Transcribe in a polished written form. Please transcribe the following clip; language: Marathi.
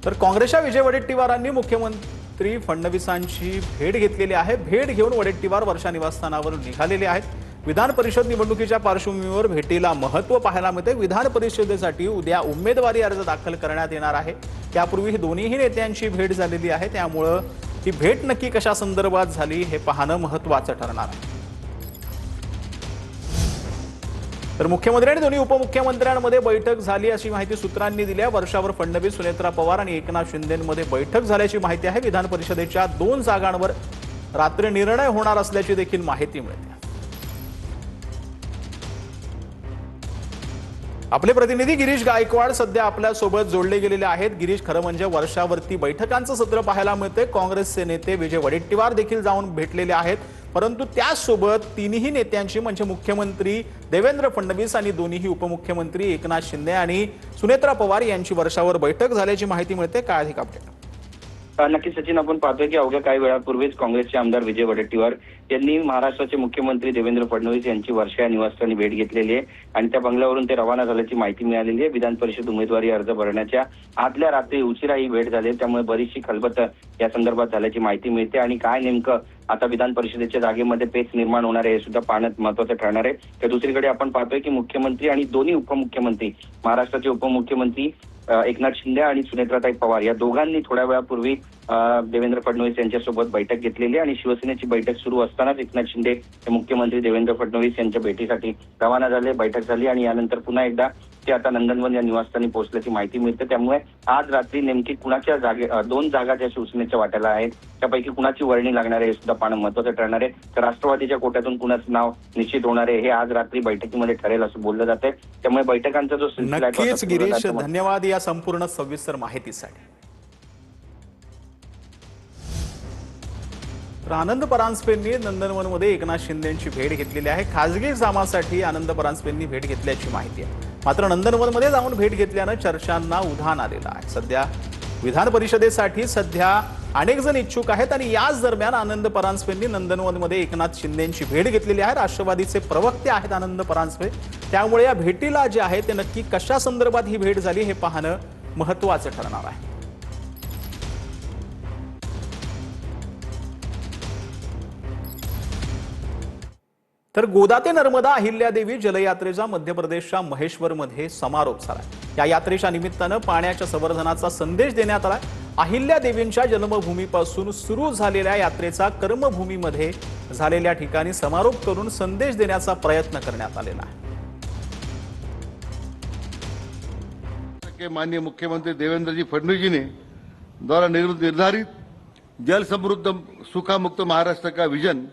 तर काँग्रेसच्या विजय वडेट्टीवारांनी मुख्यमंत्री फडणवीसांची भेट घेतलेली आहे। भेट घेऊन वडेट्टीवार वर्षा निवासस्थानावर निघालेले आहेत। विधान परिषद निवडणुकीच्या पार्श्वभूमीवर भेटीला महत्त्व पाहायला मिळते। विधान परिषदेसाठी उद्या उमेदवारी अर्ज दाखल करण्यात येणार आहे। त्यापूर्वी दोन्ही नेत्यांची भेट झालेली आहे, त्यामुळे ही भेट नक्की कशा संदर्भात झाली हे पाहणं महत्त्वाचं ठरणार आहे। तर मुख्यमंत्री आणि दोन्ही उपमुख्यमंत्र्यांमध्ये बैठक झाली अशी माहिती सूत्रांनी दिली आहे। वर्षावर फडणवीस, सुनेत्रा पवार आणि एकनाथ शिंदेंमध्ये बैठक झाल्याची माहिती आहे। विधान परिषदेच्या 2 जागांवर रात्री निर्णय होणार असल्याची देखील माहिती मिळते। आपले प्रतिनिधी गिरीश गायकवाड सध्या आपल्या सोबत जोडले गेलेले आहेत। गिरीश, खरं म्हणजे वर्षावरती बैठकांचं सत्र पाहायला मिळते। काँग्रेसचे नेते विजय वडेट्टीवार देखील जाऊन भेटलेले आहेत, परंतु त्यासोबत तिन्ही नेत्यांची म्हणजे मुख्यमंत्री देवेंद्र फडणवीस आणि दोन्ही उपमुख्यमंत्री एकनाथ शिंदे आणि सुनेत्रा पवार यांची वर्षावर बैठक झाल्याची माहिती मिळते। काय अधिक अपडेट? नक्कीच सचिन, आपण पाहतोय की अवघ्या काही वेळापूर्वीच काँग्रेसचे आमदार विजय वडेट्टीवार यांनी महाराष्ट्राचे मुख्यमंत्री देवेंद्र फडणवीस यांची वर्षा निवासस्थानी भेट घेतलेली आहे आणि त्या बंगल्यावरून ते रवाना झाल्याची माहिती मिळालेली आहे। विधान परिषद उमेदवारी अर्ज भरण्याच्या आदल्या रात्री उशिरा ही भेट झाली, त्यामुळे बरीचशी खलबत या संदर्भात झाल्याची माहिती मिळते आणि काय नेमकं आता विधान परिषदेच्या जागेमध्ये पेच निर्माण होणार आहे हे सुद्धा पाहणं महत्त्वाचं ठरणार आहे। तर दुसरीकडे आपण पाहतोय की मुख्यमंत्री आणि दोन्ही उपमुख्यमंत्री, महाराष्ट्राचे उपमुख्यमंत्री एकनाथ शिंदे आणि सुनेत्राताई पवार या दोघांनी थोड्या वेळापूर्वी देवेंद्र फडणवीस यांच्यासोबत बैठक घेतलेली आणि शिवसेनेची बैठक सुरू असतानाच एकनाथ शिंदे हे मुख्यमंत्री देवेंद्र फडणवीस यांच्या भेटीसाठी रवाना झाले। बैठक झाली आणि यानंतर पुन्हा एकदा ते आता नंदनवन या निवासस्थानी पोहोचल्याची माहिती मिळते। त्यामुळे आज रात्री नेमकी कुणाच्या 2 जागा ज्या शिवसेनेच्या वाट्याला आहेत त्यापैकी कुणाची वर्णी लागणार आहे हे सुद्धा पाहणं महत्त्वाचं ठरणार आहे। तर राष्ट्रवादीच्या कोट्यातून कुणाचं नाव निश्चित होणार आहे हे आज रात्री बैठकीमध्ये ठरेल असं बोललं जातंय। त्यामुळे बैठकांचा जो सिलसिला आहे नक्कीच गिरीश, धन्यवाद या संपूर्ण सविस्तर माहितीसाठी। आनंद परांजपेंनी नंदनवनमध्ये एकनाथ शिंदेंची भेट घेतलेली आहे। खासगी कामासाठी आनंद परांजपेंनी भेट घेतल्याची माहिती आहे। मात्र नंदनवनमध्ये जाऊन भेट घेतल्यानं चर्चांना उधाण आलेलं आहे। सध्या विधान परिषदेसाठी अनेक जण इच्छुक आहेत आणि याच दरम्यान आनंद परांजपेंनी नंदनवनमध्ये एकनाथ शिंदेंची भेट घेतलेली आहे। राष्ट्रवादीचे प्रवक्ते आहेत आनंद परांजपे, त्यामुळे या भेटीला जे आहे ते नक्की कशा संदर्भात ही भेट झाली हे पाहणं महत्त्वाचं ठरणार आहे। तर गोदा ते नर्मदा अहिल्यादेवी जलयात्रेचा मध्य प्रदेशच्या महेश्वरमध्ये समारोप झाला। या यात्रेच्या निमित्तानं पाण्याच्या संवर्धनाचा संदेश देण्यात आला। अहिल्यादेवींच्या जन्मभूमीपासून सुरू झालेल्या यात्रेचा कर्मभूमीमध्ये झालेल्या ठिकाणी समारोप करून संदेश देण्याचा प्रयत्न करण्यात आलेला आहे। माननीय मुख्यमंत्री देवेंद्र जी फडणवीस जी ने द्वारा निर्धारित जल समृद्ध सूखा मुक्त महाराष्ट्र का विजन